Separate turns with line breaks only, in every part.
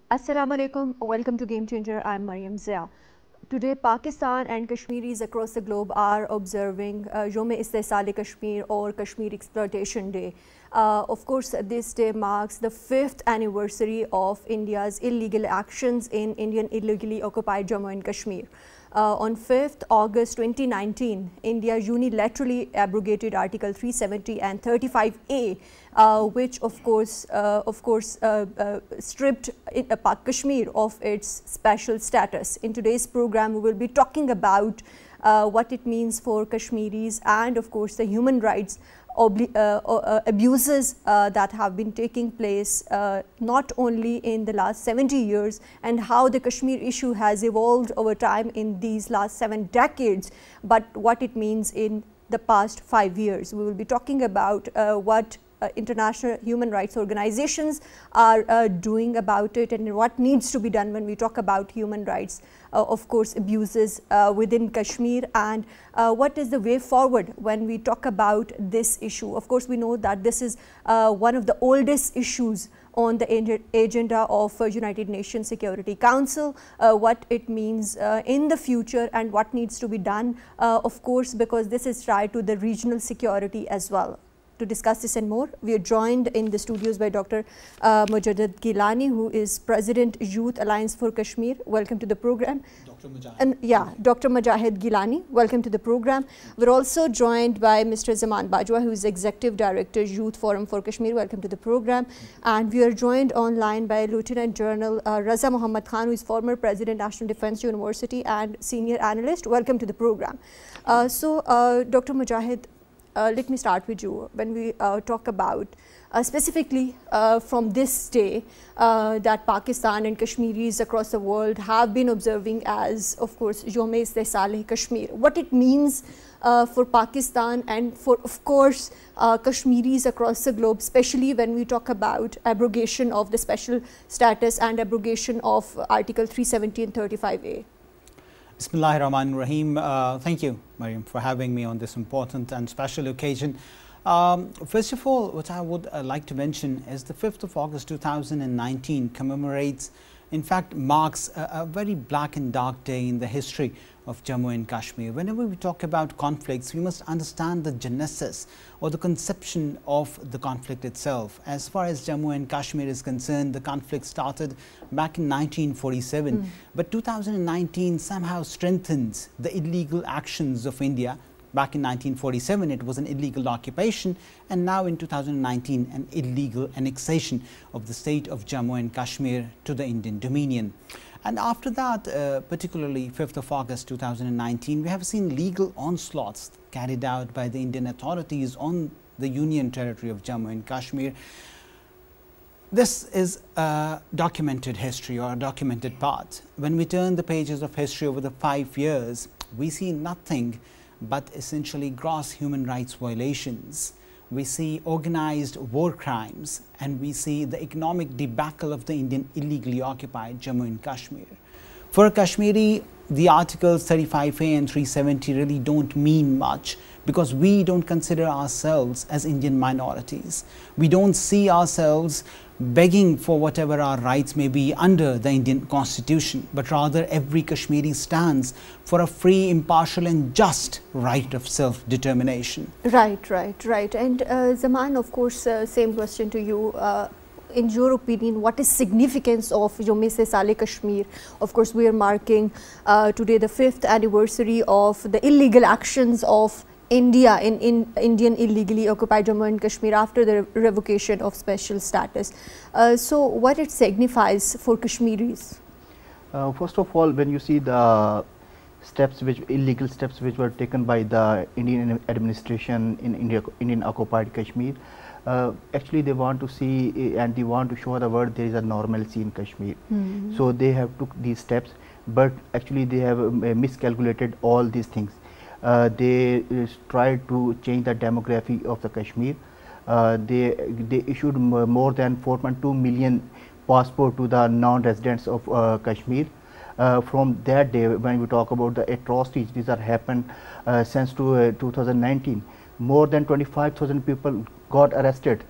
Assalamu alaikum, welcome to Game Changer. I'm Maryam Zia. Today, Pakistan and Kashmiris across the globe are observing Yom-e-Istisal Kashmir or Kashmir Exploitation Day. Of course, this day marks the 5th anniversary of India's illegal actions in Indian illegally occupied Jammu and Kashmir. On 5th August 2019, India unilaterally abrogated Article 370 and 35A, which of course stripped Kashmir of its special status. In today's program, we will be talking about what it means for Kashmiris and of course the human rights abuses that have been taking place not only in the last 70 years and how the Kashmir issue has evolved over time in these last 7 decades, but what it means in the past 5 years. We will be talking about what international human rights organizations are doing about it and what needs to be done when we talk about human rights, of course, abuses within Kashmir, and what is the way forward when we talk about this issue. Of course, we know that this is one of the oldest issues on the agenda of United Nations Security Council, what it means in the future and what needs to be done, of course, because this is tied to the regional security as well. To discuss this and more, we are joined in the studios by Dr. Mujahid Gilani, who is President, Youth Alliance for Kashmir. Welcome to the program.
Dr. Mujahid.
And yeah, Dr. Mujahid Gilani, welcome to the program. We're also joined by Mr. Zaman Bajwa, who is Executive Director, Youth Forum for Kashmir. Welcome to the program. And we are joined online by Lieutenant General Raza Muhammad Khan, who is former President, National Defense University and Senior Analyst. Welcome to the program. Dr. Mujahid, let me start with you. When we talk about specifically from this day that Pakistan and Kashmiris across the world have been observing as, of course, Yom-e-Istisal Kashmir, what it means for Pakistan and for, of course, Kashmiris across the globe, especially when we talk about abrogation of the special status and abrogation of Article 370 and 35A.
Bismillahirrahmanirrahim. Thank you, Maryam, for having me on this important and special occasion. First of all, what I would like to mention is the 5th of August 2019 commemorates, in fact, marks a very black and dark day in the history of Jammu and Kashmir. Whenever we talk about conflicts, we must understand the genesis or the conception of the conflict itself. As far as Jammu and Kashmir is concerned, the conflict started back in 1947, but 2019 somehow strengthens the illegal actions of India. Back in 1947, it was an illegal occupation, and now in 2019, an illegal annexation of the state of Jammu and Kashmir to the Indian Dominion. And after that, particularly 5th of August 2019, we have seen legal onslaughts carried out by the Indian authorities on the Union territory of Jammu and Kashmir. This is a documented history or a documented part. When we turn the pages of history over the 5 years, we see nothing but essentially gross human rights violations. We see organized war crimes, and we see the economic debacle of the Indian illegally occupied Jammu and Kashmir. For a Kashmiri, the Articles 35A and 370 really don't mean much because we don't consider ourselves as Indian minorities. We don't see ourselves begging for whatever our rights may be under the Indian Constitution, but rather every Kashmiri stands for a free, impartial and just right of self-determination.
Right. And Zaman, of course, same question to you. In your opinion, what is significance of Yom-e-Istisal Kashmir? Of course, we are marking today the 5th anniversary of the illegal actions of India in Indian illegally occupied Jammu and Kashmir after the revocation of special status. So what it signifies for Kashmiris?
First of all, when you see the steps illegal steps which were taken by the Indian administration in Indian occupied Kashmir, actually they want to see and they want to show the world there is a normalcy in Kashmir. So they have took these steps, but actually they have miscalculated all these things. They tried to change the demography of the Kashmir. They issued more than 4.2 million passport to the non-residents of Kashmir. From that day, when we talk about the atrocities, these are happened since 2019. More than 25,000 people got arrested,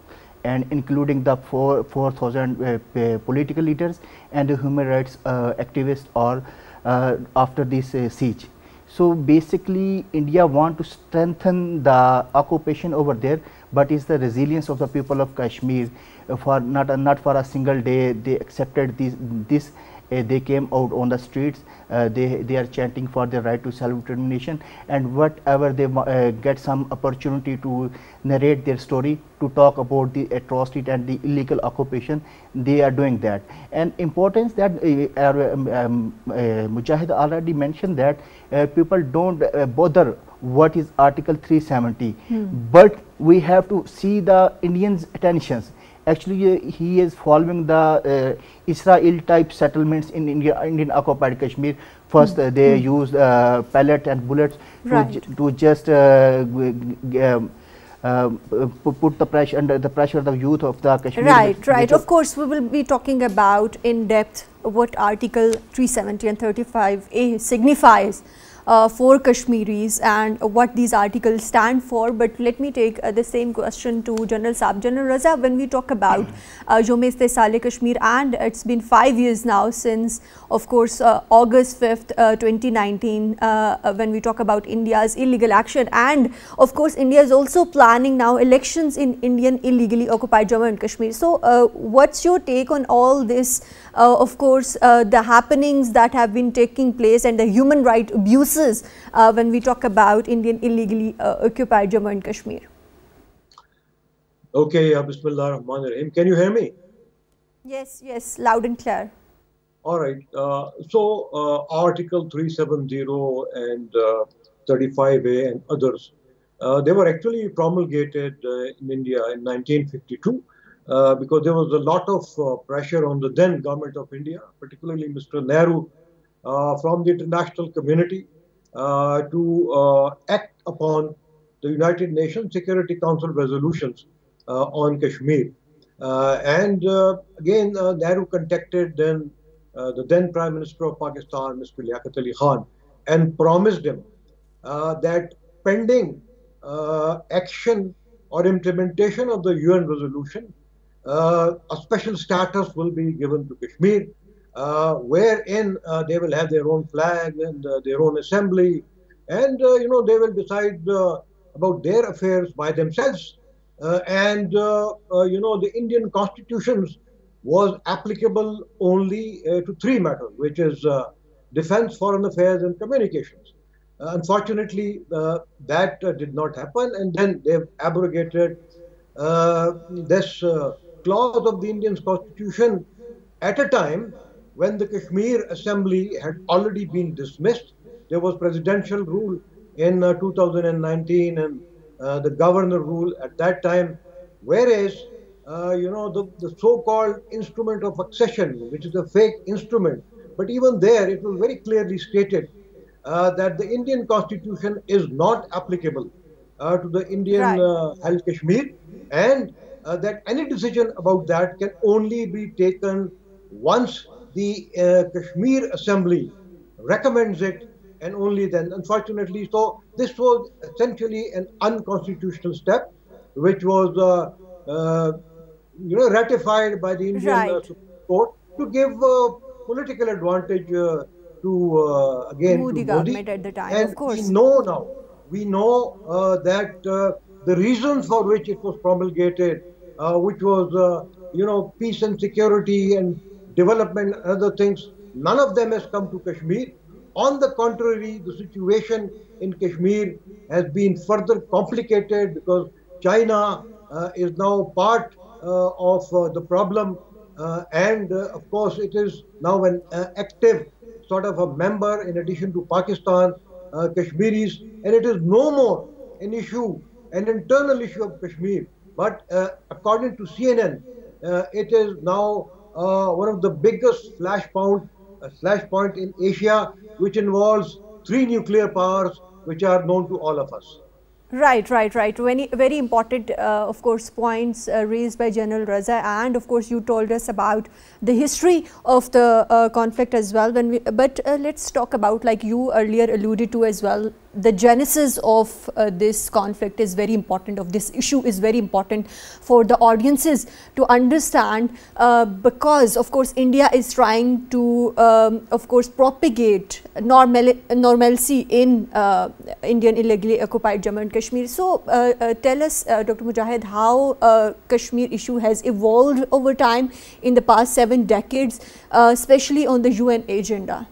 and including the 4,000 political leaders and human rights activists or after this siege. So basically India want to strengthen the occupation over there, but it's the resilience of the people of Kashmir. For not for a single day they accepted this. They came out on the streets. They are chanting for their right to self-determination, and whatever they get some opportunity to narrate their story, to talk about the atrocity and the illegal occupation, they are doing that. And importance that Mujahid already mentioned that people don't bother what is Article 370, but we have to see the Indians' attentions. Actually, he is following the Israel type settlements in Indian occupied Kashmir. First, they used pellet and bullets to just put the pressure under the pressure of the youth of the Kashmir.
Right. Of course, we will be talking about in depth what Article 370 and 35A signifies for Kashmiris and what these articles stand for. But let me take the same question to General Saab. General Raza, when we talk about Jom-e-Istisal Kashmir, and it's been 5 years now since, of course, August 5th, 2019, when we talk about India's illegal action, and of course India is also planning now elections in Indian illegally occupied Jammu and Kashmir. So what's your take on all this? Of course, the happenings that have been taking place and the human right abuses when we talk about Indian illegally occupied Jammu and Kashmir.
Okay, Bismillah ar-Rahman ar-Rahim. Can you hear me?
Yes, loud and clear.
All right. Article 370 and 35A and others, they were actually promulgated in India in 1952 because there was a lot of pressure on the then government of India, particularly Mr. Nehru, from the international community to act upon the United Nations Security Council resolutions on Kashmir. Again, Nehru contacted the then Prime Minister of Pakistan, Mr. Liaquat Ali Khan, and promised him that pending action or implementation of the UN resolution, a special status will be given to Kashmir, wherein they will have their own flag and their own assembly, and they will decide about their affairs by themselves. The Indian constitutions was applicable only to three matters, which is defense, foreign affairs, and communications. Unfortunately, that did not happen, and then they've abrogated this clause of the Indian constitution at a time when the Kashmir Assembly had already been dismissed. There was presidential rule in 2019 and the governor rule at that time, whereas the so-called instrument of accession, which is a fake instrument, but even there it was very clearly stated that the Indian constitution is not applicable to the Indian held Kashmir, and that any decision about that can only be taken once the Kashmir Assembly recommends it, and only then. Unfortunately, so this was essentially an unconstitutional step, which was ratified by the Indian Supreme Court to give political advantage to again
Modi government at the time.
And
of course,
we know that the reasons for which it was promulgated, which was peace and security and development and other things, none of them has come to Kashmir. On the contrary, the situation in Kashmir has been further complicated because China is now part of the problem, and of course it is now an active sort of a member in addition to Pakistan, Kashmiris, and it is no more an issue, an internal issue of Kashmir, but according to CNN, it is now one of the biggest flashpoint in Asia, which involves 3 nuclear powers, which are known to all of us.
Right. Very important, of course, points raised by General Raza, and of course you told us about the history of the conflict as well. But let's talk about, like you earlier alluded to as well, the genesis of this conflict is very important, of this issue is very important for the audiences to understand, because of course India is trying to of course propagate normalcy in Indian illegally occupied Jammu and Kashmir. So tell us, Dr. Mujahid, how Kashmir issue has evolved over time in the past 7 decades, especially on the UN agenda.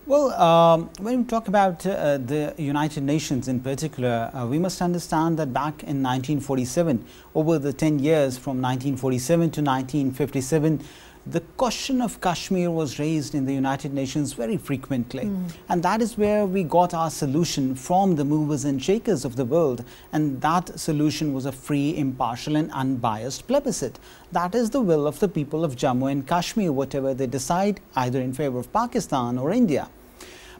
Well, when we talk about the United Nations in particular, we must understand that back in 1947, over the 10 years from 1947 to 1957, the question of Kashmir was raised in the United Nations very frequently. And that is where we got our solution from the movers and shakers of the world. And that solution was a free, impartial and unbiased plebiscite. That is the will of the people of Jammu and Kashmir, whatever they decide, either in favor of Pakistan or India.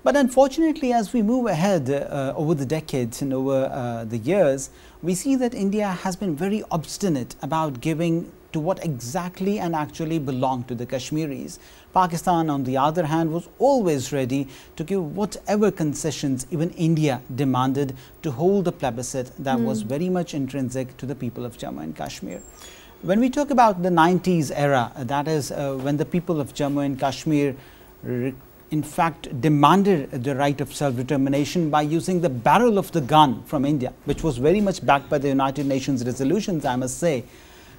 But unfortunately, as we move ahead over the decades and over the years, we see that India has been very obstinate about giving to what exactly and actually belonged to the Kashmiris. Pakistan, on the other hand, was always ready to give whatever concessions even India demanded to hold a plebiscite that was very much intrinsic to the people of Jammu and Kashmir. When we talk about the 90s era, that is when the people of Jammu and Kashmir in fact demanded the right of self-determination by using the barrel of the gun from India, which was very much backed by the United Nations resolutions, I must say.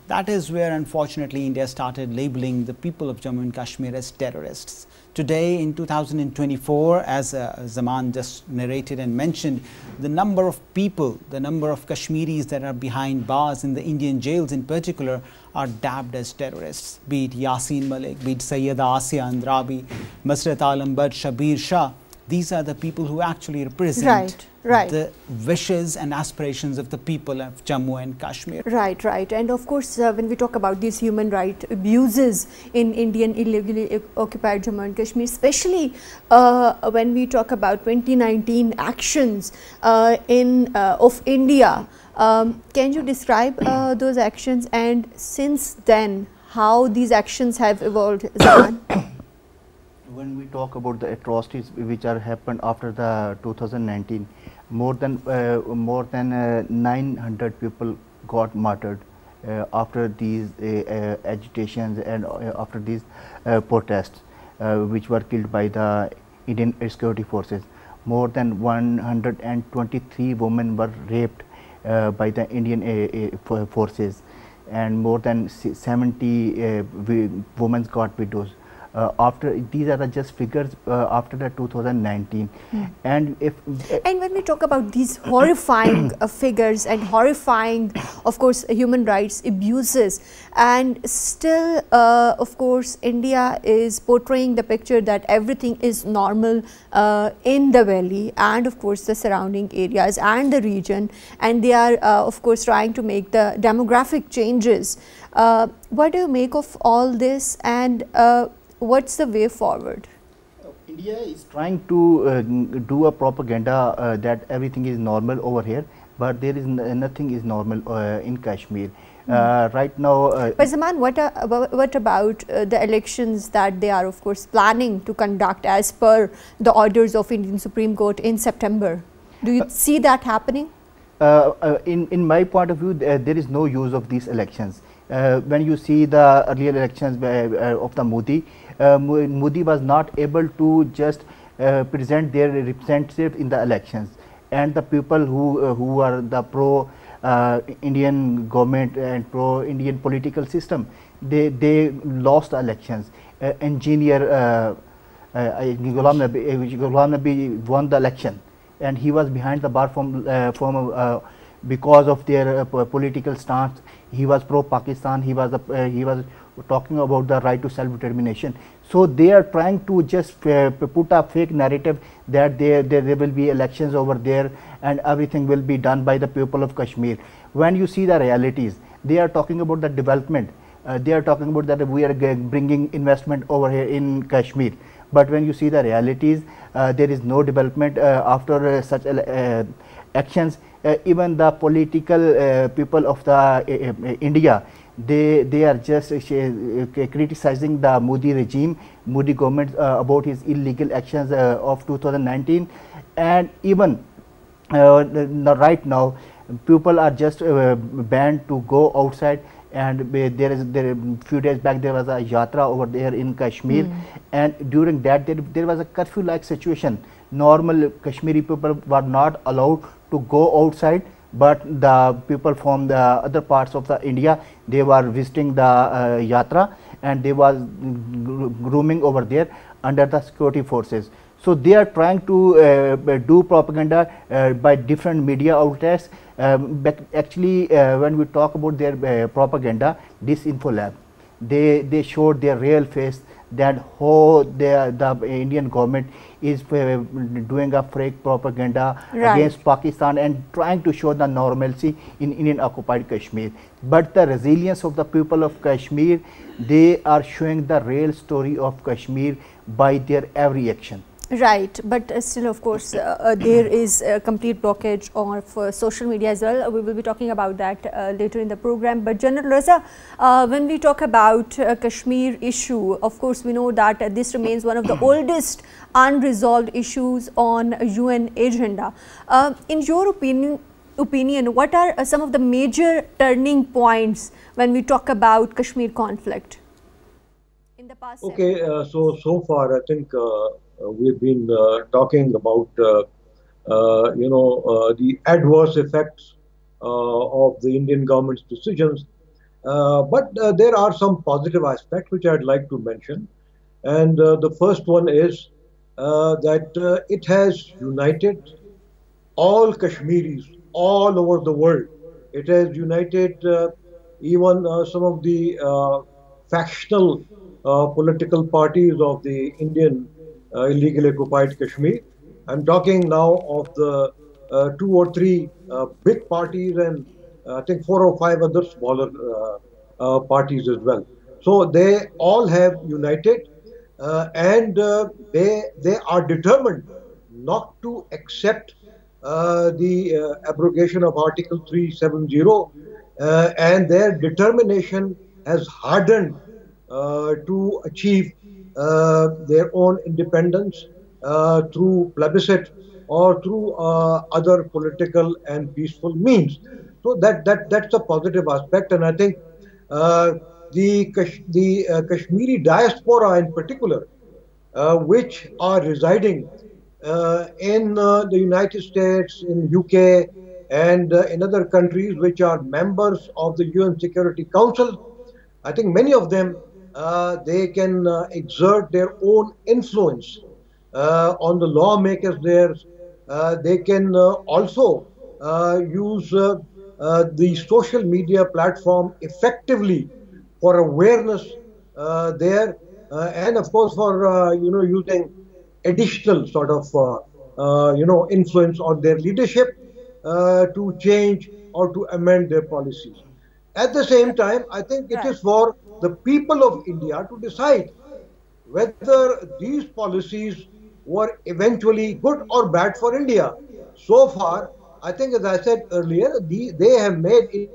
That is where unfortunately India started labeling the people of Jammu and Kashmir as terrorists. Today in 2024, as Zaman just narrated and mentioned, the number of people, the number of Kashmiris that are behind bars in the Indian jails in particular are dabbed as terrorists, be it Yasin Malik, be it Sayyida Asya Andrabi, Masrat Alam Bud, Shabir Shah. These are the people who actually represent the wishes and aspirations of the people of Jammu and Kashmir.
Right. And of course, when we talk about these human rights abuses in Indian illegally occupied Jammu and Kashmir, especially when we talk about 2019 actions of India, can you describe those actions, and since then, how these actions have evolved, Zaman?
When we talk about the atrocities which are happened after the 2019, more than 900 people got martyred after these agitations and after these protests, which were killed by the Indian security forces. More than 123 women were raped by the Indian forces, and more than 70 women got widows. After these are just figures after the 2019, and
when we talk about these horrifying figures and horrifying, of course, human rights abuses, and still, of course, India is portraying the picture that everything is normal in the valley and of course the surrounding areas and the region, and they are of course trying to make the demographic changes. What do you make of all this, and what's the way forward?
India is trying to do a propaganda that everything is normal over here, but there is nothing is normal in Kashmir. Right now.
But Zaman, what about the elections that they are of course planning to conduct as per the orders of Indian Supreme Court in September? Do you see that happening?
In my point of view, there is no use of these elections. When you see the earlier elections of the Modi was not able to just present their representative in the elections, and the people who are the pro Indian government and pro Indian political system, they lost the elections. Engineer Ghulam Nabi won the election, and he was behind the bar from because of their political stance. He was pro-Pakistan. He was talking about the right to self-determination. So they are trying to just put a fake narrative that there will be elections over there and everything will be done by the people of Kashmir. When you see the realities, they are talking about the development. They are talking about that we are bringing investment over here in Kashmir. But when you see the realities, there is no development after such actions. Even the political people of the India, They are just criticizing the Modi regime, Modi government about his illegal actions of 2019, and even right now people are just banned to go outside. And there few days back there was a yatra over there in Kashmir, and during that there was a curfew like situation. Normal Kashmiri people were not allowed to go outside, but the people from the other parts of the India, they were visiting the yatra, and they was roaming over there under the security forces. So they are trying to do propaganda by different media outlets. But actually, when we talk about their propaganda, Disinfo Lab, they showed their real face, that how the Indian government is doing a fake propaganda against Pakistan and trying to show the normalcy in Indian occupied Kashmir. But the resilience of the people of Kashmir, they are showing the real story of Kashmir by their every action.
Right, but still, of course, there is a complete blockage of social media as well. We will be talking about that later in the program. But General Raza, when we talk about Kashmir issue, of course, we know that this remains one of the oldest unresolved issues on UN agenda. In your opinion, what are some of the major turning points when we talk about Kashmir conflict in the past?
Okay, so far I think we've been talking about the adverse effects of the Indian government's decisions, but there are some positive aspects which I'd like to mention, and the first one is that it has united all Kashmiris all over the world. It has united even some of the factional political parties of the Indian illegally occupied Kashmir. I'm talking now of the 2 or 3 big parties, and I think 4 or 5 other smaller parties as well. So they all have united, and they are determined not to accept the abrogation of Article 370, and their determination has hardened to achieve their own independence through plebiscite or through other political and peaceful means. So that's a positive aspect, and I think the Kashmiri diaspora in particular, which are residing in the United States, in UK, and in other countries which are members of the UN Security Council, I think many of them they can exert their own influence on the lawmakers there. They can also use the social media platform effectively for awareness there, and of course for using additional sort of influence on their leadership to change or to amend their policies. At the same time, I think it is for the people of India to decide whether these policies were eventually good or bad for India. So far, I think, as I said earlier, they have made it.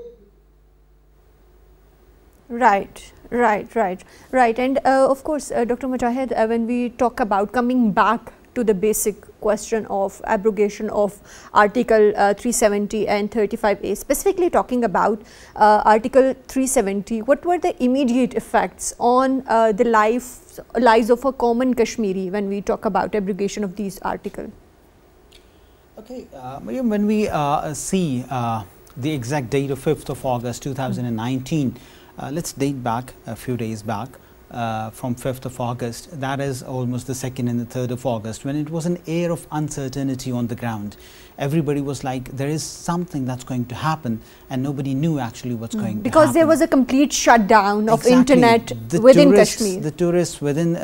Right. And of course, Dr. Mujahid, when we talk about coming back to the basic question of abrogation of Article 370 and 35A, specifically talking about Article 370, what were the immediate effects on the lives of a common Kashmiri when we talk about abrogation of these articles?
Okay, Maryam, when we see the exact date of 5th of August 2019, let's date back a few days back. From 5th of August, that is almost the 2nd and the 3rd of August, when it was an air of uncertainty on the ground. Everybody was like, there is something that's going to happen, and nobody knew actually what's going to happen.
Because there was a complete shutdown of internet within Kashmir.
The tourists within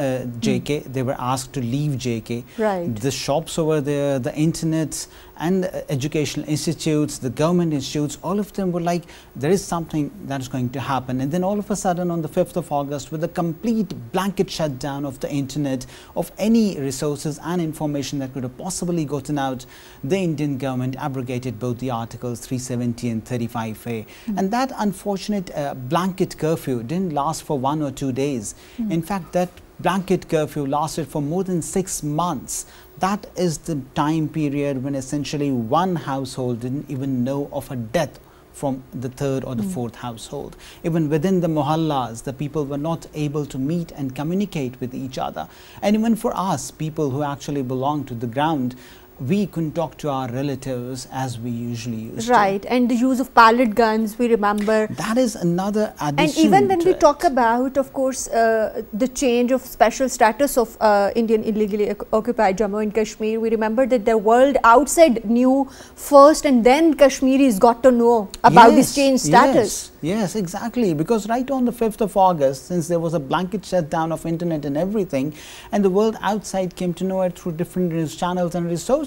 JK, they were asked to leave JK.
Right.
The shops over there, the internet, and educational institutes, the government institutes, all of them were like, there is something that is going to happen. And then all of a sudden on the 5th of August, with a complete blanket shutdown of the internet, of any resources and information that could have possibly gotten out, the Indian government abrogated both the Articles 370 and 35A. And that unfortunate blanket curfew didn't last for 1 or 2 days. In fact, that blanket curfew lasted for more than 6 months. That is the time period when essentially one household didn't even know of a death from the third or the fourth household. Even within the mohallas, the people were not able to meet and communicate with each other. And even for us, people who actually belong to the ground, we couldn't talk to our relatives as we usually used
to. And the use of pellet guns, we remember.
That is another addition.
And even when we talk about, of course, the change of special status of Indian illegally occupied Jammu and Kashmir, we remember that the world outside knew first, and then Kashmiris got to know about this change status.
Yes, exactly. Because right on the 5th of August, since there was a blanket shutdown of internet and everything, and the world outside came to know it through different news channels and resources.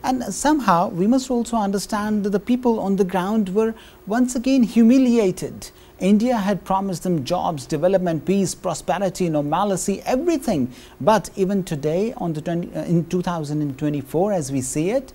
And somehow we must also understand that the people on the ground were once again humiliated. India had promised them jobs, development, peace, prosperity, normalcy, everything. But even today, on the in 2024, as we see it,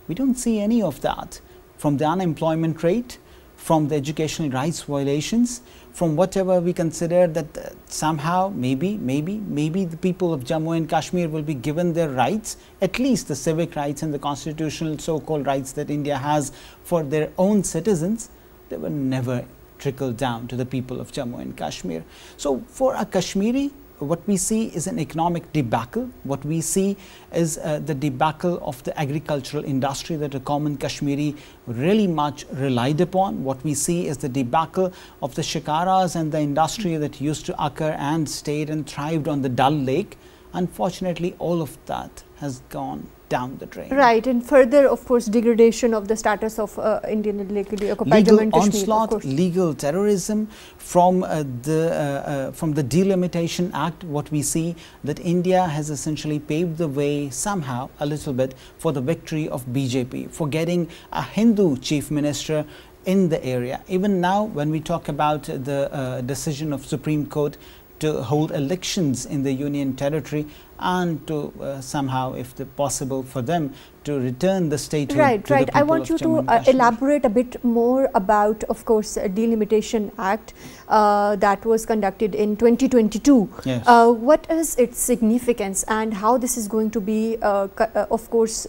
we don't see any of that. From the unemployment rate, from the educational rights violations, from whatever we consider that somehow maybe the people of Jammu and Kashmir will be given their rights, at least the civic rights and the constitutional so-called rights that India has for their own citizens, they were never trickled down to the people of Jammu and Kashmir. So for a Kashmiri, what we see is an economic debacle. What we see is the debacle of the agricultural industry that a common Kashmiri really much relied upon. What we see is the debacle of the shikaras and the industry that used to occur and stayed and thrived on the Dal Lake. Unfortunately, all of that has gone down the drain.
And further, of course, degradation of the status of Indian illegally occupied Jammu and Kashmir.
Legal onslaught, legal terrorism. From the Delimitation Act, what we see that India has essentially paved the way somehow a little bit for the victory of BJP, for getting a Hindu chief minister in the area. Even now, when we talk about the decision of Supreme Court to hold elections in the Union Territory and to somehow, if possible for them, to return the statehood to the people
I want you to elaborate a bit more about, of course, a Delimitation Act that was conducted in 2022.
Yes.
What is its significance and how this is going to be, of course,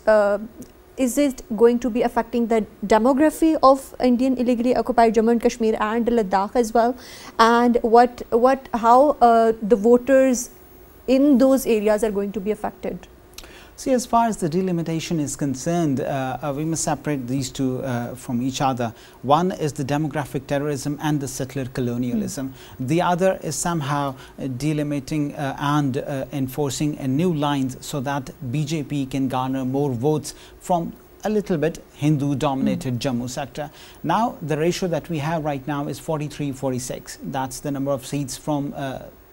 is it going to be affecting the demography of Indian illegally occupied Jammu and Kashmir and Ladakh as well? And how the voters in those areas are going to be affected?
See, as far as the delimitation is concerned, we must separate these two from each other. One is the demographic terrorism and the settler colonialism. The other is somehow delimiting and enforcing new lines so that BJP can garner more votes from a little bit Hindu-dominated Jammu sector. Now, the ratio that we have right now is 43-46. That's the number of seats from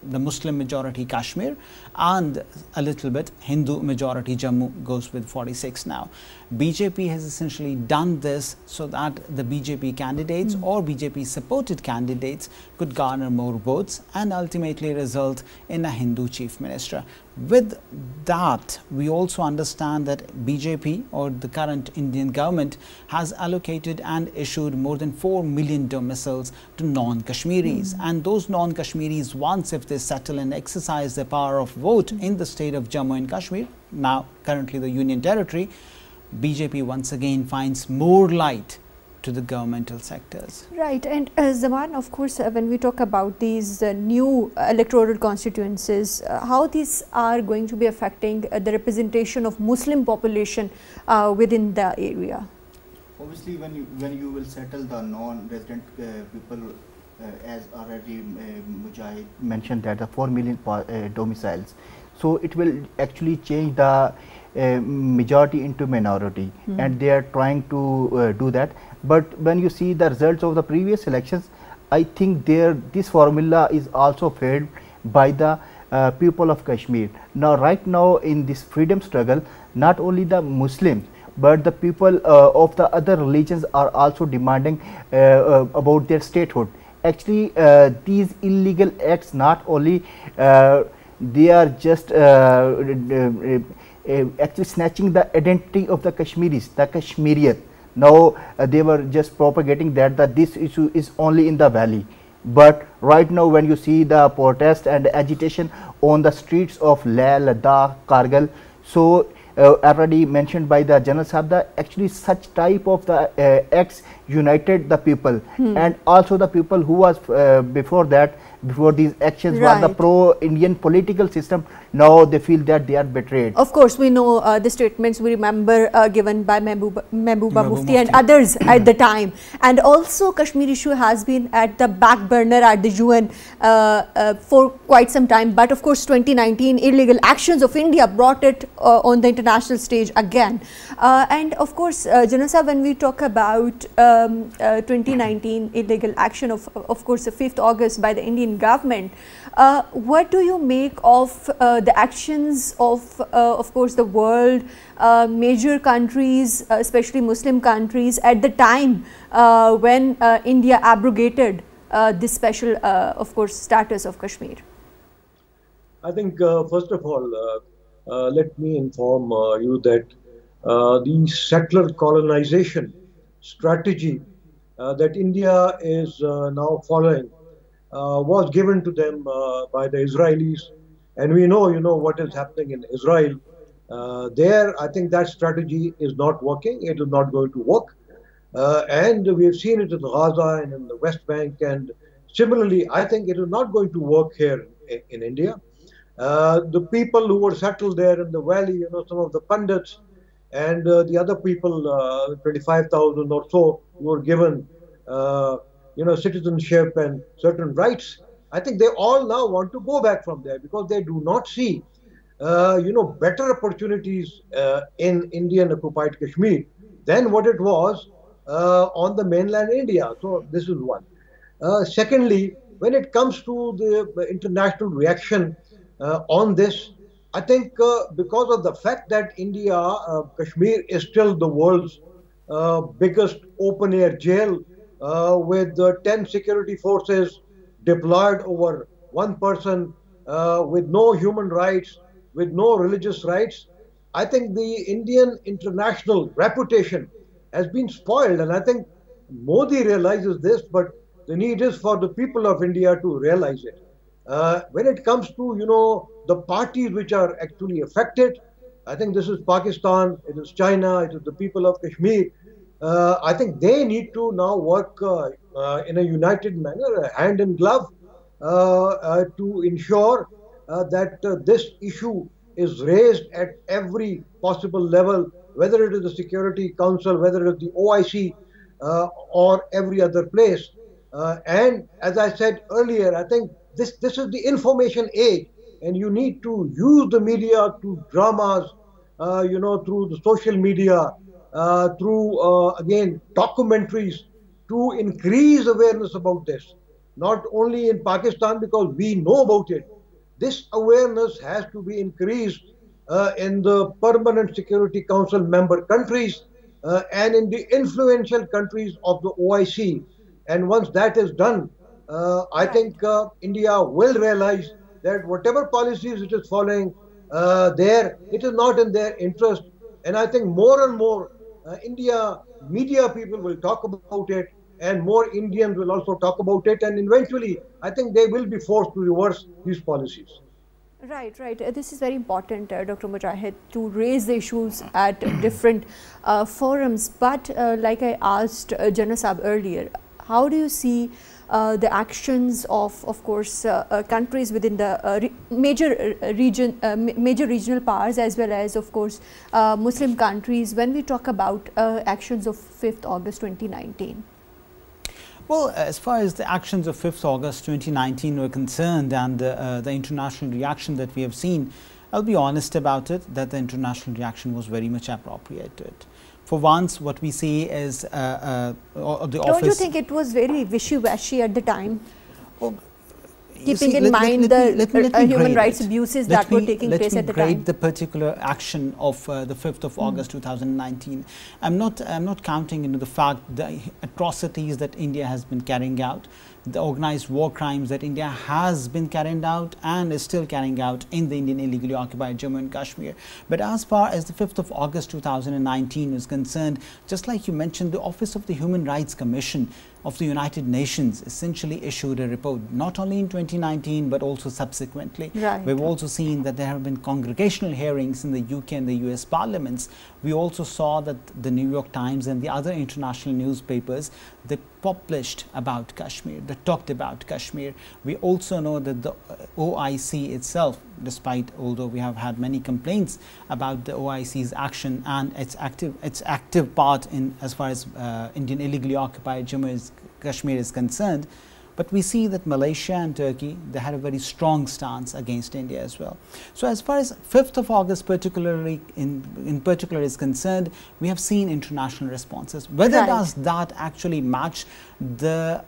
the Muslim majority Kashmir, and a little bit Hindu majority Jammu goes with 46 now. BJP has essentially done this so that the BJP candidates or BJP supported candidates could garner more votes and ultimately result in a Hindu chief minister. With that, we also understand that BJP or the current Indian government has allocated and issued more than 4 million domiciles to non-Kashmiris. And those non-Kashmiris, once if they settle and exercise their power of vote in the state of Jammu and Kashmir, now currently the Union Territory, BJP once again finds more light to the governmental sectors.
And Zaman, of course, when we talk about these new electoral constituencies, how these are going to be affecting the representation of Muslim population within the area?
Obviously, when you will settle the non-resident people, as already Mujahid mentioned, that the 4 million domiciles, so it will actually change the majority into minority, and they are trying to do that. But when you see the results of the previous elections, I think this formula is also failed by the people of Kashmir. Now, right now in this freedom struggle, not only the Muslims, but the people of the other religions are also demanding about their statehood. Actually, these illegal acts, not only they are just actually snatching the identity of the Kashmiris, the Kashmiriyat. Now they were just propagating that this issue is only in the valley. But right now, when you see the protest and agitation on the streets of Leh, Ladakh, Kargil, so already mentioned by the General Sahab, that actually such type of the acts united the people, and also the people who was before that, before these actions, were the pro-Indian political system. Now they feel that they are betrayed.
Of course, we know the statements we remember given by Mehbooba Mufti and others at the time. And also Kashmir issue has been at the back burner at the UN for quite some time. But of course 2019 illegal actions of India brought it on the international stage again. And of course, General Sahab, when we talk about 2019 illegal action of course the 5th August by the Indian government, what do you make of the actions of course the world, major countries, especially Muslim countries at the time when India abrogated this special of course status of Kashmir?
I think first of all, let me inform you that the settler colonization strategy that India is now following was given to them by the Israelis, and we know, what is happening in Israel. There, I think that strategy is not working. It is not going to work, and we have seen it in Gaza and in the West Bank. And similarly, I think it is not going to work here in India. The people who were settled there in the valley, some of the pundits and the other people, 25,000 or so, who were given citizenship and certain rights. I think they all now want to go back from there because they do not see, better opportunities in Indian occupied Kashmir than what it was on the mainland India. So this is one. Secondly, when it comes to the international reaction on this, I think because of the fact that India, Kashmir is still the world's biggest open air jail, with 10 security forces deployed over one person, with no human rights, with no religious rights. I think the Indian international reputation has been spoiled, and I think Modi realizes this, but the need is for the people of India to realize it. When it comes to, the parties which are actually affected, I think this is Pakistan, it is China, it is the people of Kashmir. I think they need to now work in a united manner, hand in glove, to ensure that this issue is raised at every possible level, whether it is the Security Council, whether it is the OIC, or every other place. And as I said earlier, I think this is the information age, and you need to use the media, through dramas, through the social media, through again documentaries, to increase awareness about this. Not only in Pakistan, because we know about it. This awareness has to be increased in the Permanent Security Council member countries and in the influential countries of the OIC. And once that is done, I think India will realize that whatever policies it is following there, it is not in their interest. And I think more and more India media people will talk about it, and more Indians will also talk about it, and eventually I think they will be forced to reverse these policies.
Right, right. This is very important, Dr. Mujahid, to raise the issues at different forums. But like I asked General Sahab earlier, how do you see the actions of course, countries within the major regional powers, as well as, of course, Muslim countries, when we talk about actions of 5th August 2019?
Well, as far as the actions of 5th August 2019 were concerned, and the international reaction that we have seen, I'll be honest about it, that the international reaction was very much appropriate to it. For once, what we see is the office...
Don't you think it was very wishy-washy at the time?
Well,
keeping in mind the human rights abuses that were taking place at the time.
Let me grade the particular action of the 5th of August 2019. I'm not counting into the fact the atrocities that India has been carrying out, the organized war crimes that India has been carrying out and is still carrying out in the Indian illegally occupied Jammu and Kashmir. But as far as the 5th of August 2019 is concerned, just like you mentioned, the Office of the Human Rights Commission of the United Nations essentially issued a report, not only in 2019 but also subsequently.
Right.
We've also seen that there have been congregational hearings in the UK and the US parliaments. We also saw that the New York Times and the other international newspapers, they published about Kashmir, they talked about Kashmir. We also know that the OIC itself, although we have had many complaints about the OIC's action and its active part in as far as Indian illegally occupied Jammu and Kashmir is concerned, but we see that Malaysia and Turkey, they had a very strong stance against India as well. So as far as 5th of August particularly in particular is concerned, we have seen international responses. Whether does that actually match the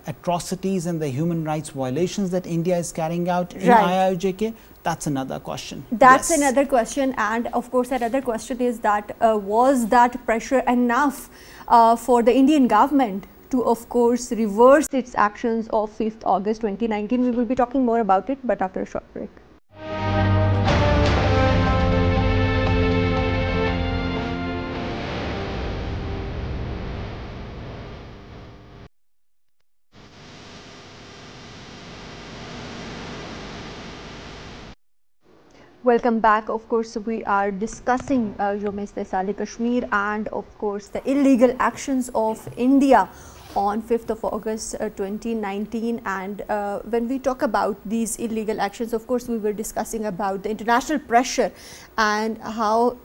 atrocities and the human rights violations that India is carrying out in Iiojk, that's another question.
That's another question, and of course another question is that was that pressure enough for the Indian government to, of course, reverse its actions of 5th August 2019. We will be talking more about it, but after a short break. Welcome back. Of course, we are discussing Kashmir and of course the illegal actions of India on 5th of August 2019, and when we talk about these illegal actions, of course we were discussing about the international pressure and how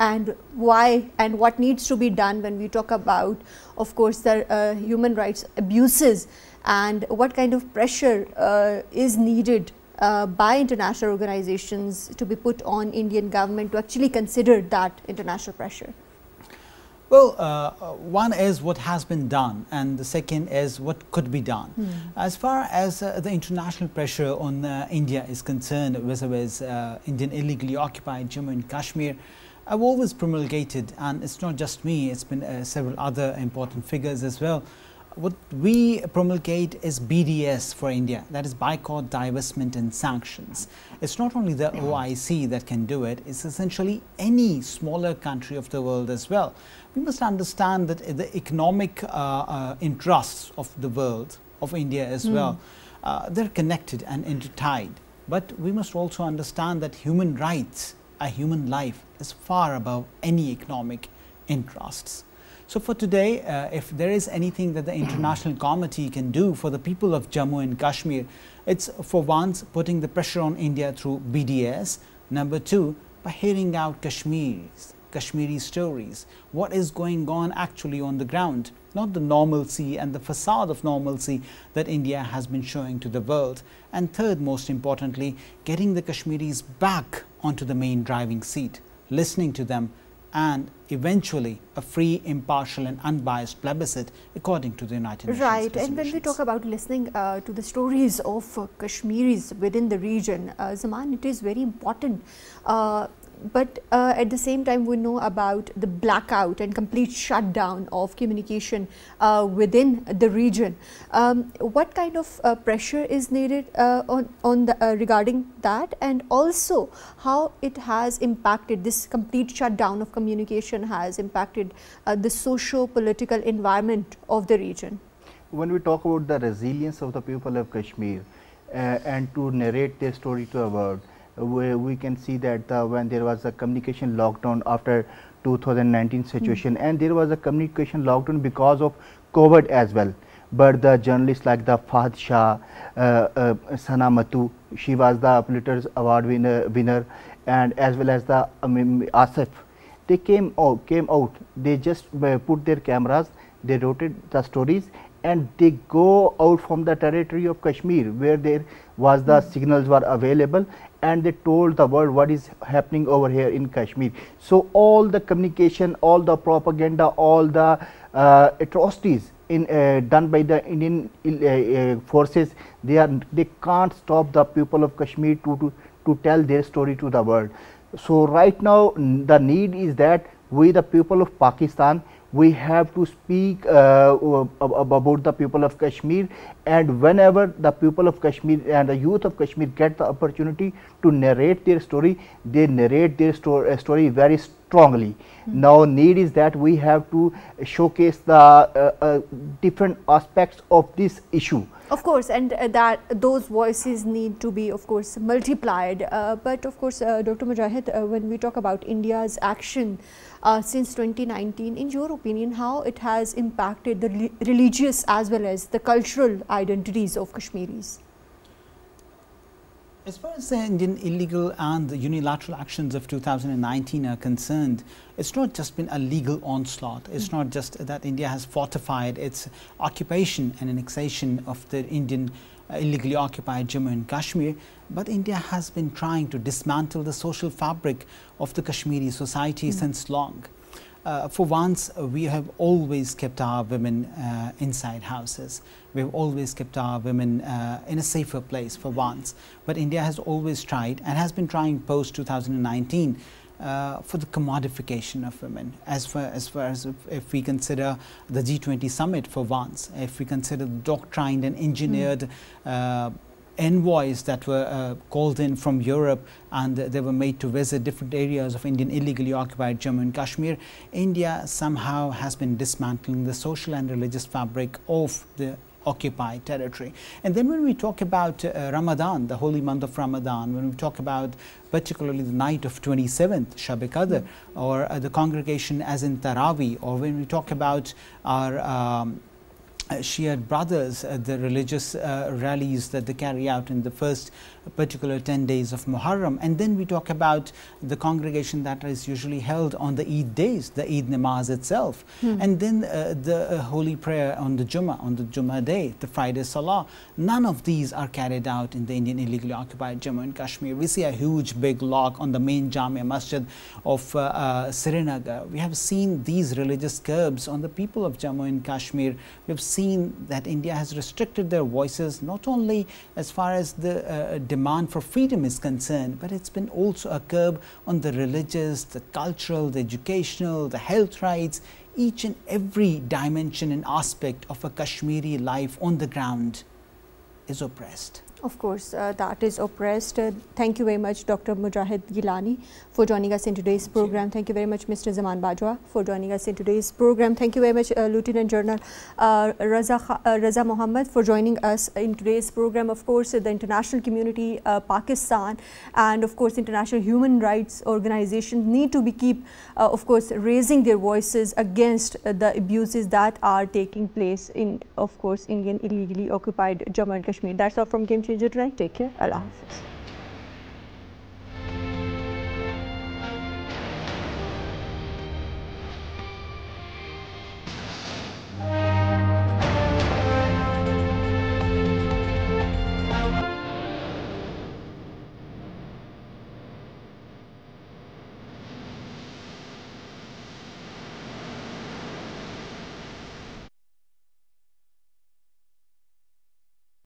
and why and what needs to be done when we talk about, of course, the human rights abuses and what kind of pressure is needed by international organizations to be put on Indian government to actually consider that international pressure.
Well, one is what has been done, and the second is what could be done. As far as the international pressure on India is concerned, vis-a-vis Indian illegally occupied Jammu and Kashmir, I've always promulgated, and it's not just me, it's been several other important figures as well. What we promulgate is BDS for India, that is boycott, divestment and sanctions. It's not only the OIC that can do it, it's essentially any smaller country of the world as well. We must understand that the economic interests of the world, of India as well, they're connected and intertied. But we must also understand that human rights, a human life, is far above any economic interests. So for today, if there is anything that the International Committee can do for the people of Jammu and Kashmir, it's for once putting the pressure on India through BDS. Number two, by hearing out Kashmiri stories. What is going on actually on the ground? Not the normalcy and the facade of normalcy that India has been showing to the world. And third, most importantly, getting the Kashmiris back onto the main driving seat, listening to them, and eventually a free, impartial and unbiased plebiscite according to the United Nations
Right, and when we talk about listening to the stories of Kashmiris within the region, Zaman, it is very important. But at the same time, we know about the blackout and complete shutdown of communication within the region. What kind of pressure is needed regarding that, and also how it has impacted, this complete shutdown of communication has impacted the socio-political environment of the region?
When we talk about the resilience of the people of Kashmir and to narrate their story to the world, we can see that when there was a communication lockdown after 2019 situation, and there was a communication lockdown because of COVID as well. But the journalists like the Fahad Shah, Sana Matu, she was the Pulitzer's award winner, and as well as the Asif, they came out. They just put their cameras, they wrote the stories, and they go out from the territory of Kashmir where there was the signals were available, and they told the world what is happening over here in Kashmir. So all the communication, all the propaganda, all the atrocities done by the Indian forces, they can't stop the people of Kashmir to tell their story to the world. So right now the need is that we, the people of Pakistan, we have to speak about the people of Kashmir, and whenever the people of Kashmir and the youth of Kashmir get the opportunity to narrate their story, they narrate their story very strongly. Now need is that we have to showcase the different aspects of this issue.
Of course, and that those voices need to be, of course, multiplied. But of course, Dr. Mujahid, when we talk about India's action since 2019, in your opinion, how it has impacted the religious as well as the cultural identities of Kashmiris?
As far as the Indian illegal and the unilateral actions of 2019 are concerned, it's not just been a legal onslaught. It's not just that India has fortified its occupation and annexation of the Indian illegally occupied Jammu and Kashmir, but India has been trying to dismantle the social fabric of the Kashmiri society since long. For once, we have always kept our women inside houses. We have always kept our women in a safer place for once. But India has always tried and has been trying post 2019 for the commodification of women. As far as if we consider the G20 summit for once, if we consider the doctrined and engineered envoys that were called in from Europe and they were made to visit different areas of Indian illegally occupied Jammu and Kashmir, India somehow has been dismantling the social and religious fabric of the occupied territory. And then when we talk about Ramadan, the holy month of Ramadan, when we talk about particularly the night of 27th, Shab-e-Qadr, or the congregation as in Taraweeh, or when we talk about our Shiite brothers, the religious rallies that they carry out in the first particular 10 days of Muharram, and then we talk about the congregation that is usually held on the Eid days, the Eid Namaz itself, and then the holy prayer on the Jummah day, the Friday Salah. None of these are carried out in the Indian illegally occupied Jammu and Kashmir. We see a huge big lock on the main Jamia Masjid of Srinagar. We have seen these religious curbs on the people of Jammu and Kashmir. We have seen that India has restricted their voices, not only as far as the demand for freedom is concerned, but it's been also a curb on the religious, the cultural, the educational, the health rights. Each and every dimension and aspect of a Kashmiri life on the ground is oppressed.
Of course, that is oppressed. Thank you very much, Dr. Mujahid Gilani, for joining us in today's program. Thank you very much, Mr. Zaman Bajwa, for joining us in today's program. Thank you very much, Lieutenant General Raza Mohammed, for joining us in today's program. Of course, the international community, Pakistan, and of course, international human rights organizations need to keep, of course, raising their voices against the abuses that are taking place in, of course, Indian illegally occupied Jammu and Kashmir. That's all from Game Changer tonight. Take care. Allah Hafiz.